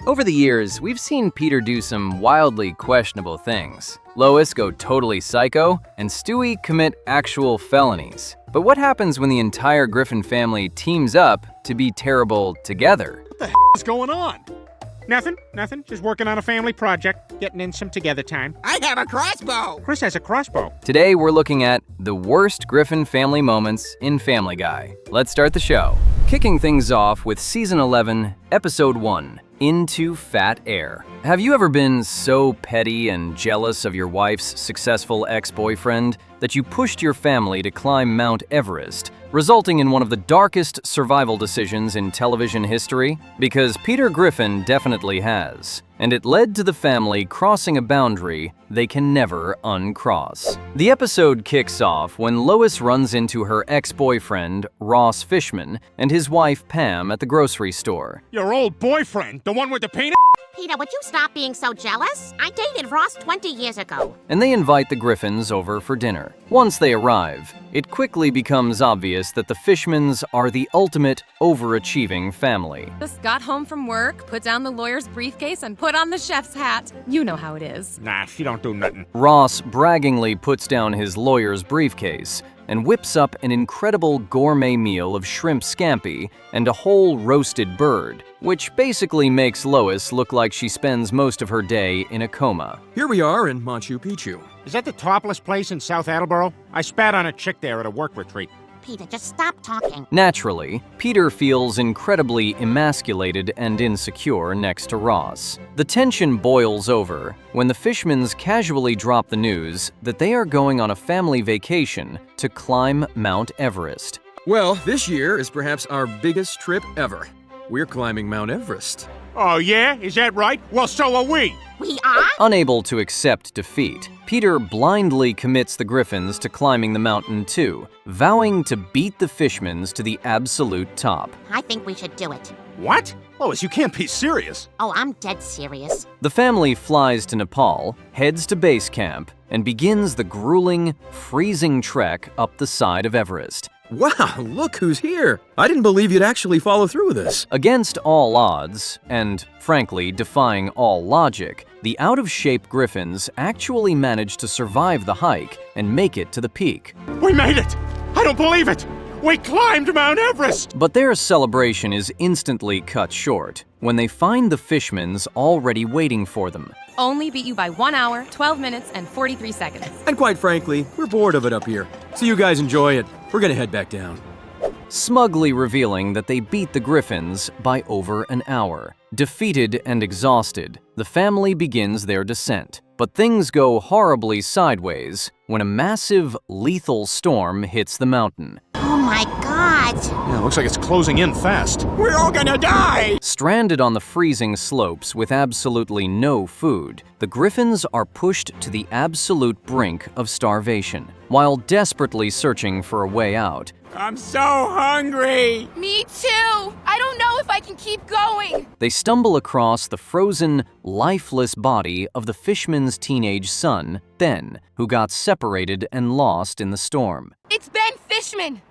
Over the years, we've seen Peter do some wildly questionable things. Lois go totally psycho, and Stewie commit actual felonies. But what happens when the entire Griffin family teams up to be terrible together? What the hell is going on? Nothing. Just working on a family project, getting in some together time. I have a crossbow! Chris has a crossbow. Today, we're looking at the worst Griffin family moments in Family Guy. Let's start the show. Kicking things off with Season 11, Episode 1, Into Fat Air. Have you ever been so petty and jealous of your wife's successful ex-boyfriend that you pushed your family to climb Mount Everest, resulting in one of the darkest survival decisions in television history? Because Peter Griffin definitely has. And it led to the family crossing a boundary they can never uncross. The episode kicks off when Lois runs into her ex-boyfriend, Ross Fishman, and his wife, Pam, at the grocery store. Your old boyfriend, the one with the penis? Peter, would you stop being so jealous? I dated Ross 20 years ago. And they invite the Griffins over for dinner. Once they arrive, it quickly becomes obvious that the Fishmans are the ultimate overachieving family. Just got home from work, put down the lawyer's briefcase, and put on the chef's hat. You know how it is. Nah, she don't do nothing. Ross braggingly puts down his lawyer's briefcase and whips up an incredible gourmet meal of shrimp scampi and a whole roasted bird, which basically makes Lois look like she spends most of her day in a coma. Here we are in Machu Picchu. Is that the topless place in South Attleboro? I spat on a chick there at a work retreat. Peter, just stop talking. Naturally, Peter feels incredibly emasculated and insecure next to Ross. The tension boils over when the Fishmans casually drop the news that they are going on a family vacation to climb Mount Everest. Well, this year is perhaps our biggest trip ever. We're climbing Mount Everest. Oh yeah? Is that right? Well, so are we. We are? Unable to accept defeat, Peter blindly commits the Griffins to climbing the mountain too, vowing to beat the Fishmans to the absolute top. I think we should do it. What? Lois, you can't be serious. Oh, I'm dead serious. The family flies to Nepal, heads to base camp, and begins the grueling, freezing trek up the side of Everest. Wow, look who's here! I didn't believe you'd actually follow through with this. Against all odds, and frankly defying all logic, the out-of-shape Griffins actually managed to survive the hike and make it to the peak. We made it! I don't believe it! We climbed Mount Everest! But their celebration is instantly cut short when they find the Fishmans already waiting for them. Only beat you by 1 hour, 12 minutes, and 43 seconds. And quite frankly, we're bored of it up here. So you guys enjoy it. We're gonna head back down. Smugly revealing that they beat the Griffins by over an hour. Defeated and exhausted, the family begins their descent. But things go horribly sideways when a massive, lethal storm hits the mountain. Oh my God! Yeah, looks like it's closing in fast. We're all gonna die! Stranded on the freezing slopes with absolutely no food, the Griffins are pushed to the absolute brink of starvation. While desperately searching for a way out, I'm so hungry! Me too! I don't know if I can keep going! they stumble across the frozen, lifeless body of the Fishman's teenage son, Ben, who got separated and lost in the storm. It's Ben Fishman!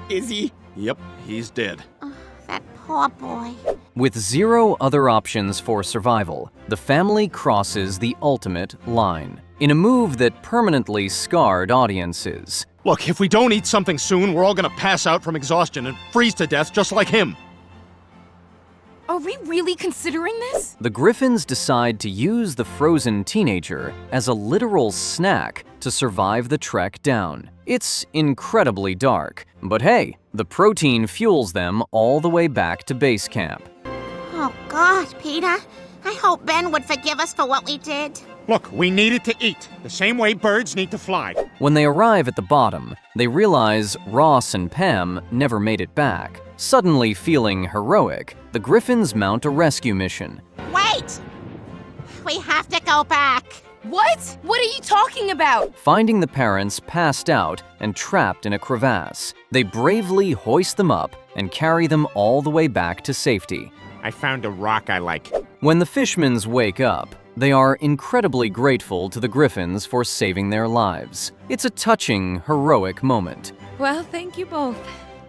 Is he? Yep, he's dead. That poor boy. With zero other options for survival, the family crosses the ultimate line. In a move that permanently scarred audiences. Look, if we don't eat something soon, we're all gonna pass out from exhaustion and freeze to death just like him. Are we really considering this? The Griffins decide to use the frozen teenager as a literal snack to survive the trek down. It's incredibly dark, but hey, the protein fuels them all the way back to base camp. Oh God, Peter. I hope Ben would forgive us for what we did. Look, we needed to eat, the same way birds need to fly. When they arrive at the bottom, they realize Ross and Pam never made it back. Suddenly feeling heroic, the Griffins mount a rescue mission. Wait! We have to go back. What? What are you talking about? Finding the parents passed out and trapped in a crevasse, they bravely hoist them up and carry them all the way back to safety. I found a rock I like. When the Fishmans wake up, they are incredibly grateful to the Griffins for saving their lives. It's a touching, heroic moment. Well, thank you both.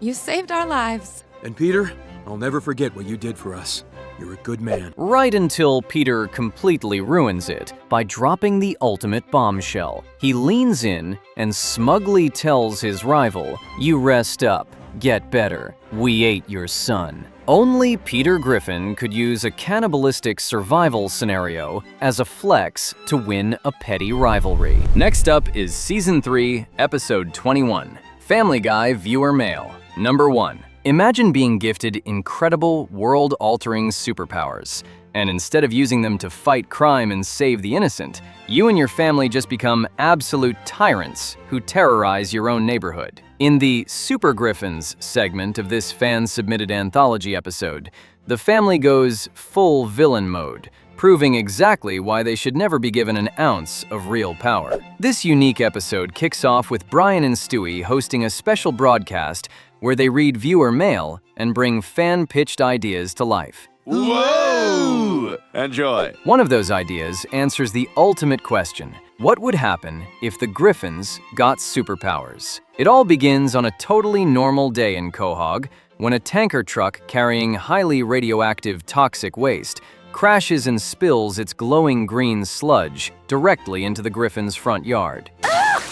You saved our lives. And Peter, I'll never forget what you did for us. You're a good man. Right until Peter completely ruins it by dropping the ultimate bombshell. He leans in and smugly tells his rival, "You rest up, get better, we ate your son." Only Peter Griffin could use a cannibalistic survival scenario as a flex to win a petty rivalry. Next up is Season 3, Episode 21, Family Guy Viewer Mail. Number 1. Imagine being gifted incredible, world-altering superpowers, and instead of using them to fight crime and save the innocent, you and your family just become absolute tyrants who terrorize your own neighborhood. In the Super Griffins segment of this fan-submitted anthology episode, the family goes full villain mode, proving exactly why they should never be given an ounce of real power. This unique episode kicks off with Brian and Stewie hosting a special broadcast where they read viewer mail and bring fan-pitched ideas to life. Whoa! Enjoy. One of those ideas answers the ultimate question: what would happen if the Griffins got superpowers? It all begins on a totally normal day in Quahog when a tanker truck carrying highly radioactive toxic waste crashes and spills its glowing green sludge directly into the Griffins' front yard.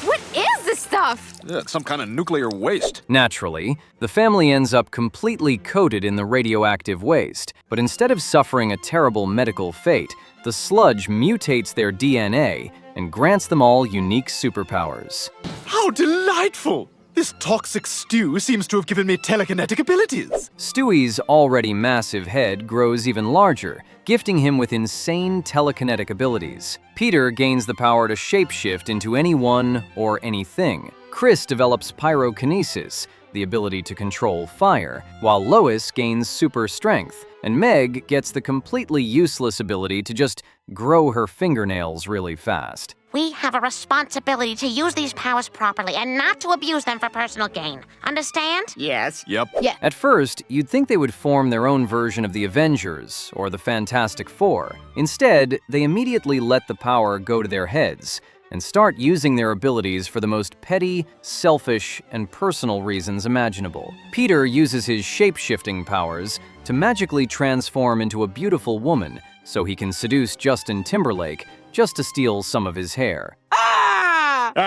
What is this stuff? Yeah, it's some kind of nuclear waste. Naturally, the family ends up completely coated in the radioactive waste, but instead of suffering a terrible medical fate, the sludge mutates their DNA and grants them all unique superpowers. How delightful! This toxic stew seems to have given me telekinetic abilities. Stewie's already massive head grows even larger, gifting him with insane telekinetic abilities. Peter gains the power to shapeshift into anyone or anything. Chris develops pyrokinesis, the ability to control fire, while Lois gains super strength, and Meg gets the completely useless ability to just grow her fingernails really fast. We have a responsibility to use these powers properly and not to abuse them for personal gain. Understand? Yes. Yep. At first, you'd think they would form their own version of the Avengers or the Fantastic Four. Instead, they immediately let the power go to their heads and start using their abilities for the most petty, selfish, and personal reasons imaginable. Peter uses his shape-shifting powers to magically transform into a beautiful woman so he can seduce Justin Timberlake just to steal some of his hair.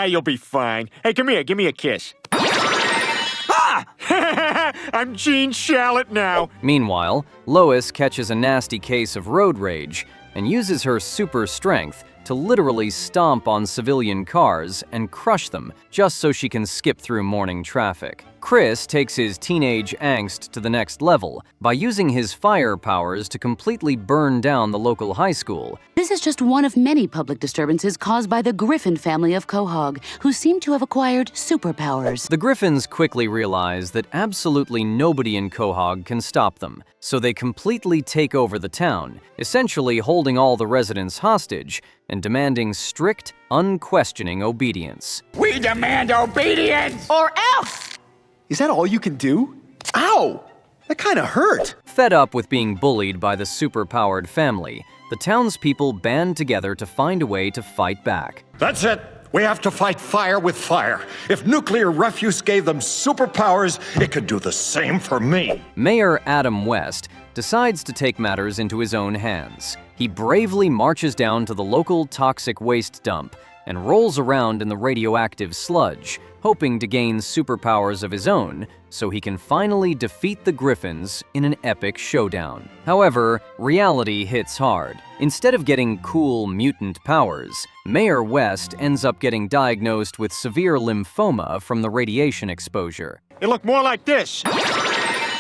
You'll be fine. Hey, come here, give me a kiss. I'm Gene Shalit now. Meanwhile, Lois catches a nasty case of road rage and uses her super strength to literally stomp on civilian cars and crush them just so she can skip through morning traffic. Chris takes his teenage angst to the next level by using his fire powers to completely burn down the local high school. This is just one of many public disturbances caused by the Griffin family of Quahog, who seem to have acquired superpowers. The Griffins quickly realize that absolutely nobody in Quahog can stop them, so they completely take over the town, essentially holding all the residents hostage and demanding strict, unquestioning obedience. We demand obedience! Or else! Is that all you can do? Ow! That kind of hurt. Fed up with being bullied by the superpowered family, the townspeople band together to find a way to fight back. That's it. We have to fight fire with fire. If nuclear refuse gave them superpowers, it could do the same for me. Mayor Adam West decides to take matters into his own hands. He bravely marches down to the local toxic waste dump and rolls around in the radioactive sludge, hoping to gain superpowers of his own so he can finally defeat the Griffins in an epic showdown. However, reality hits hard. Instead of getting cool mutant powers, Mayor West ends up getting diagnosed with severe lymphoma from the radiation exposure. It looked more like this.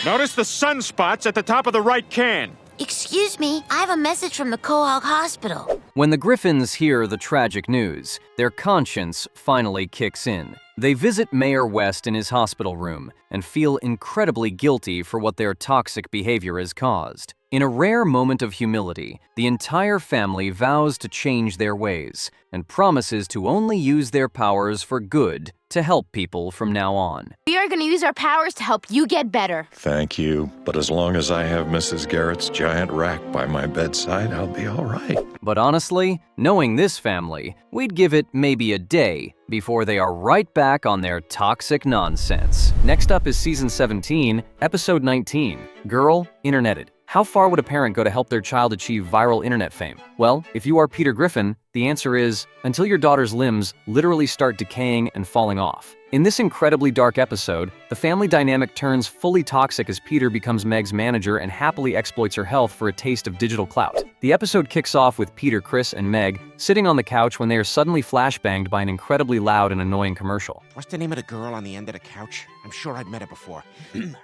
Notice the sunspots at the top of the right can. Excuse me, I have a message from the Quahog Hospital. When the Griffins hear the tragic news, their conscience finally kicks in. They visit Mayor West in his hospital room and feel incredibly guilty for what their toxic behavior has caused. In a rare moment of humility, the entire family vows to change their ways and promises to only use their powers for good to help people from now on. We are going to use our powers to help you get better. Thank you, but as long as I have Mrs. Garrett's giant rack by my bedside, I'll be all right. But honestly, knowing this family, we'd give it maybe a day before they are right back on their toxic nonsense. Next up is Season 17, Episode 19, Girl Interneted. How far would a parent go to help their child achieve viral internet fame? Well, if you are Peter Griffin, the answer is until your daughter's limbs literally start decaying and falling off. In this incredibly dark episode, the family dynamic turns fully toxic as Peter becomes Meg's manager and happily exploits her health for a taste of digital clout. The episode kicks off with Peter, Chris, and Meg sitting on the couch when they are suddenly flashbanged by an incredibly loud and annoying commercial. What's the name of the girl on the end of the couch? I'm sure I've met her before.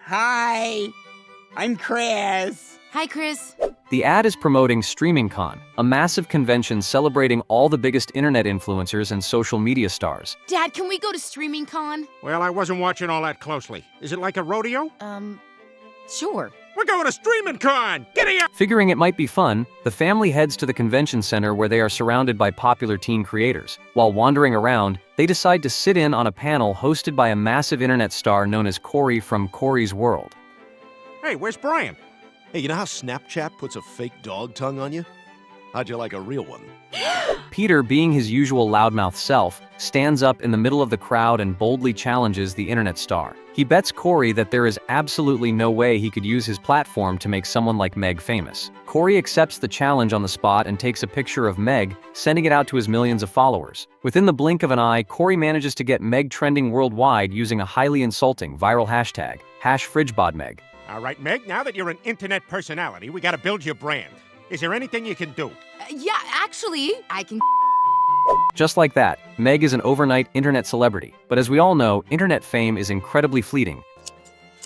Hi, I'm Chris. Hi, Chris. The ad is promoting StreamingCon, a massive convention celebrating all the biggest internet influencers and social media stars. Dad, can we go to StreamingCon? Well, I wasn't watching all that closely. Is it like a rodeo? Sure. We're going to StreamingCon! Giddy up! Figuring it might be fun, the family heads to the convention center where they are surrounded by popular teen creators. While wandering around, they decide to sit in on a panel hosted by a massive internet star known as Corey from Corey's World. Hey, where's Brian? Hey, you know how Snapchat puts a fake dog tongue on you? How'd you like a real one? Peter, being his usual loudmouth self, stands up in the middle of the crowd and boldly challenges the internet star. He bets Corey that there is absolutely no way he could use his platform to make someone like Meg famous. Corey accepts the challenge on the spot and takes a picture of Meg, sending it out to his millions of followers. Within the blink of an eye, Corey manages to get Meg trending worldwide using a highly insulting viral hashtag, #FridgeBodMeg. All right, Meg, now that you're an internet personality, we gotta build your brand. Is there anything you can do? Yeah, actually, I can. Just like that, Meg is an overnight internet celebrity. But as we all know, internet fame is incredibly fleeting.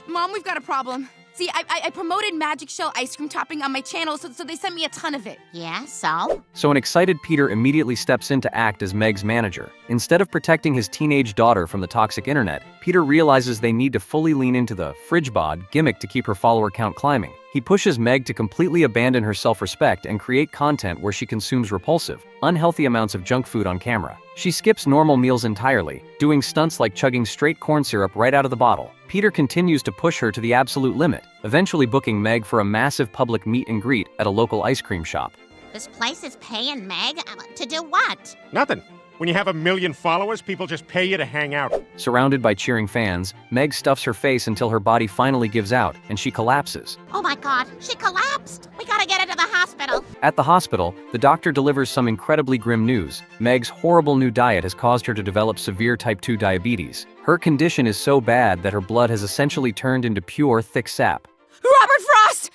Mom, we've got a problem. See, I promoted Magic Shell ice cream topping on my channel, so they sent me a ton of it. Yeah, so? So an excited Peter immediately steps in to act as Meg's manager. Instead of protecting his teenage daughter from the toxic internet, Peter realizes they need to fully lean into the FridgeBod gimmick to keep her follower count climbing. He pushes Meg to completely abandon her self-respect and create content where she consumes repulsive, unhealthy amounts of junk food on camera. She skips normal meals entirely, doing stunts like chugging straight corn syrup right out of the bottle. Peter continues to push her to the absolute limit, eventually booking Meg for a massive public meet and greet at a local ice cream shop. This place is paying Meg to do what? Nothing. When you have 1 million followers, people just pay you to hang out. Surrounded by cheering fans, Meg stuffs her face until her body finally gives out, and she collapses. Oh my god, she collapsed! We gotta get her to the hospital! At the hospital, the doctor delivers some incredibly grim news. Meg's horrible new diet has caused her to develop severe type 2 diabetes. Her condition is so bad that her blood has essentially turned into pure, thick sap. Robert Frost!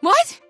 What?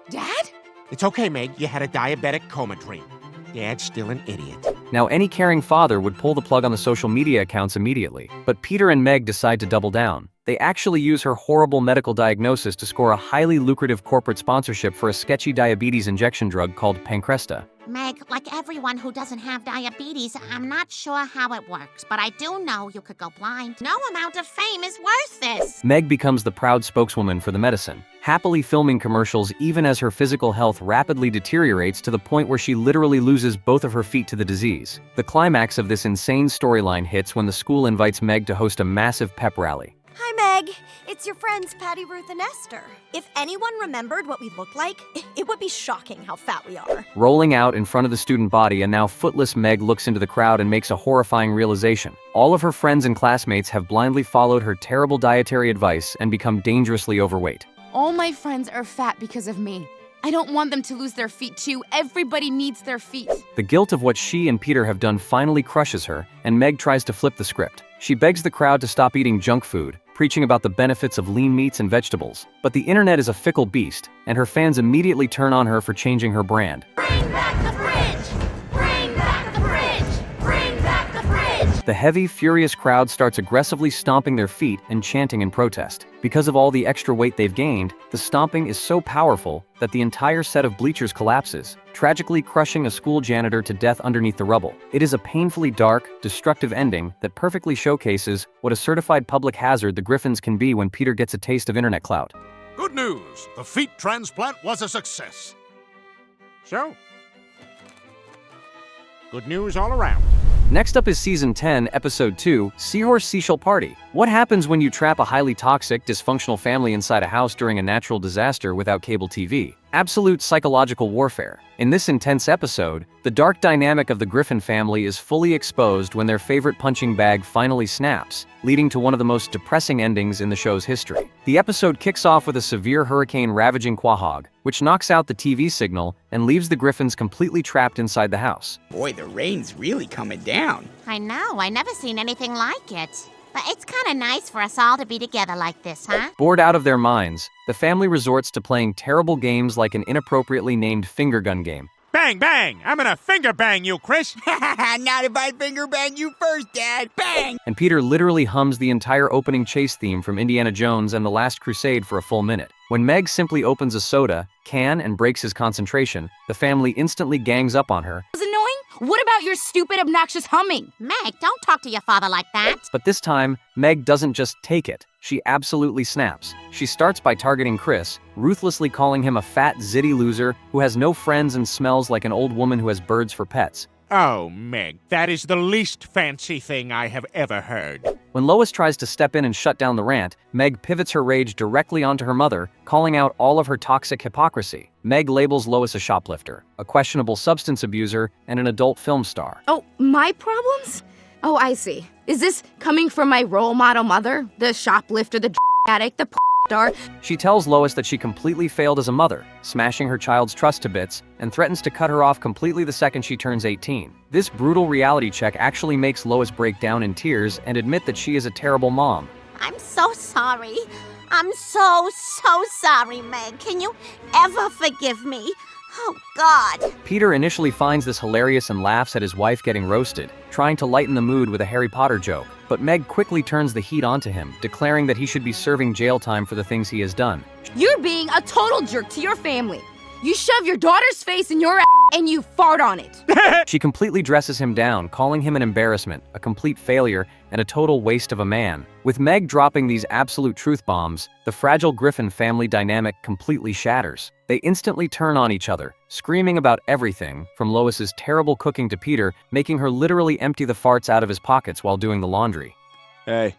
Dad? It's okay, Meg. You had a diabetic coma dream. Dad's still an idiot. Now, any caring father would pull the plug on the social media accounts immediately. But Peter and Meg decide to double down. They actually use her horrible medical diagnosis to score a highly lucrative corporate sponsorship for a sketchy diabetes injection drug called Pancresta. Meg, like everyone who doesn't have diabetes, I'm not sure how it works, but I do know you could go blind. No amount of fame is worth this. Meg becomes the proud spokeswoman for the medicine, happily filming commercials even as her physical health rapidly deteriorates to the point where she literally loses both of her feet to the disease. The climax of this insane storyline hits when the school invites Meg to host a massive pep rally. Hi, Meg. It's your friends Patty, Ruth, and Esther. If anyone remembered what we look like, it would be shocking how fat we are. Rolling out in front of the student body, a now footless Meg looks into the crowd and makes a horrifying realization. All of her friends and classmates have blindly followed her terrible dietary advice and become dangerously overweight. All my friends are fat because of me. I don't want them to lose their feet too. Everybody needs their feet. The guilt of what she and Peter have done finally crushes her, and Meg tries to flip the script. She begs the crowd to stop eating junk food, preaching about the benefits of lean meats and vegetables. But the internet is a fickle beast, and her fans immediately turn on her for changing her brand. Bring back the fridge! Bring back the fridge! Bring back the fridge! The heavy, furious crowd starts aggressively stomping their feet and chanting in protest. Because of all the extra weight they've gained, the stomping is so powerful that the entire set of bleachers collapses, tragically crushing a school janitor to death underneath the rubble. It is a painfully dark, destructive ending that perfectly showcases what a certified public hazard the Griffins can be when Peter gets a taste of internet clout. Good news. The feet transplant was a success. So, good news all around. Next up is Season 10, Episode 2, Seahorse Seashell Party. What happens when you trap a highly toxic, dysfunctional family inside a house during a natural disaster without cable TV? Absolute psychological warfare. In this intense episode, the dark dynamic of the Griffin family is fully exposed when their favorite punching bag finally snaps, leading to one of the most depressing endings in the show's history. The episode kicks off with a severe hurricane ravaging Quahog, which knocks out the TV signal and leaves the Griffins completely trapped inside the house. Boy, the rain's really coming down. I know, I never seen anything like it. But it's kind of nice for us all to be together like this, huh? Bored out of their minds, the family resorts to playing terrible games like an inappropriately named finger gun game. Bang, bang! I'm gonna finger bang you, Chris! Not if I finger bang you first, Dad! Bang! And Peter literally hums the entire opening chase theme from Indiana Jones and the Last Crusade for a full minute. When Meg simply opens a soda can and breaks his concentration, the family instantly gangs up on her. Was annoying? What about your stupid, obnoxious humming? Meg, don't talk to your father like that. But this time, Meg doesn't just take it. She absolutely snaps. She starts by targeting Chris, ruthlessly calling him a fat, zitty loser who has no friends and smells like an old woman who has birds for pets. Oh, Meg, that is the least fancy thing I have ever heard. When Lois tries to step in and shut down the rant, Meg pivots her rage directly onto her mother, calling out all of her toxic hypocrisy. Meg labels Lois a shoplifter, a questionable substance abuser, and an adult film star. Oh, my problems? Oh, I see. Is this coming from my role model mother? The shoplifter, the addict, the star? She tells Lois that she completely failed as a mother, smashing her child's trust to bits, and threatens to cut her off completely the second she turns 18. This brutal reality check actually makes Lois break down in tears and admit that she is a terrible mom. I'm so sorry. I'm so sorry, Meg. Can you ever forgive me? Oh, God. Peter initially finds this hilarious and laughs at his wife getting roasted, trying to lighten the mood with a Harry Potter joke. But Meg quickly turns the heat onto him, declaring that he should be serving jail time for the things he has done. You're being a total jerk to your family. You shove your daughter's face in your ass and you fart on it. She completely dresses him down, calling him an embarrassment, a complete failure, and a total waste of a man. With Meg dropping these absolute truth bombs, the fragile Griffin family dynamic completely shatters. They instantly turn on each other, screaming about everything, from Lois's terrible cooking to Peter, making her literally empty the farts out of his pockets while doing the laundry. Hey,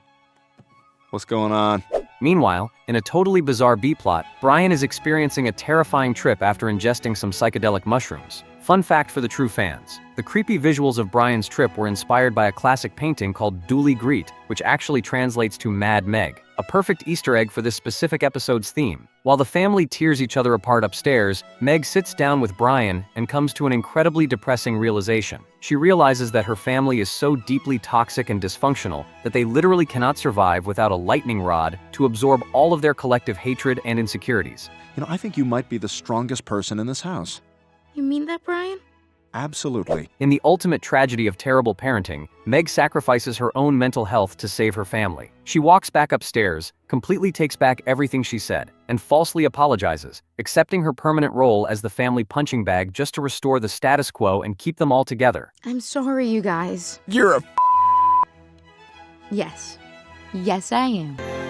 what's going on? Meanwhile, in a totally bizarre B-plot, Brian is experiencing a terrifying trip after ingesting some psychedelic mushrooms. Fun fact for the true fans: the creepy visuals of Brian's trip were inspired by a classic painting called Dooley Greet, which actually translates to Mad Meg, a perfect Easter egg for this specific episode's theme. While the family tears each other apart upstairs, Meg sits down with Brian and comes to an incredibly depressing realization. She realizes that her family is so deeply toxic and dysfunctional that they literally cannot survive without a lightning rod to absorb all of their collective hatred and insecurities. You know, I think you might be the strongest person in this house. You mean that, Brian? Absolutely. In the ultimate tragedy of terrible parenting, Meg sacrifices her own mental health to save her family. She walks back upstairs, completely takes back everything she said, and falsely apologizes, accepting her permanent role as the family punching bag just to restore the status quo and keep them all together. I'm sorry, you guys. You're a Yes. Yes, I am.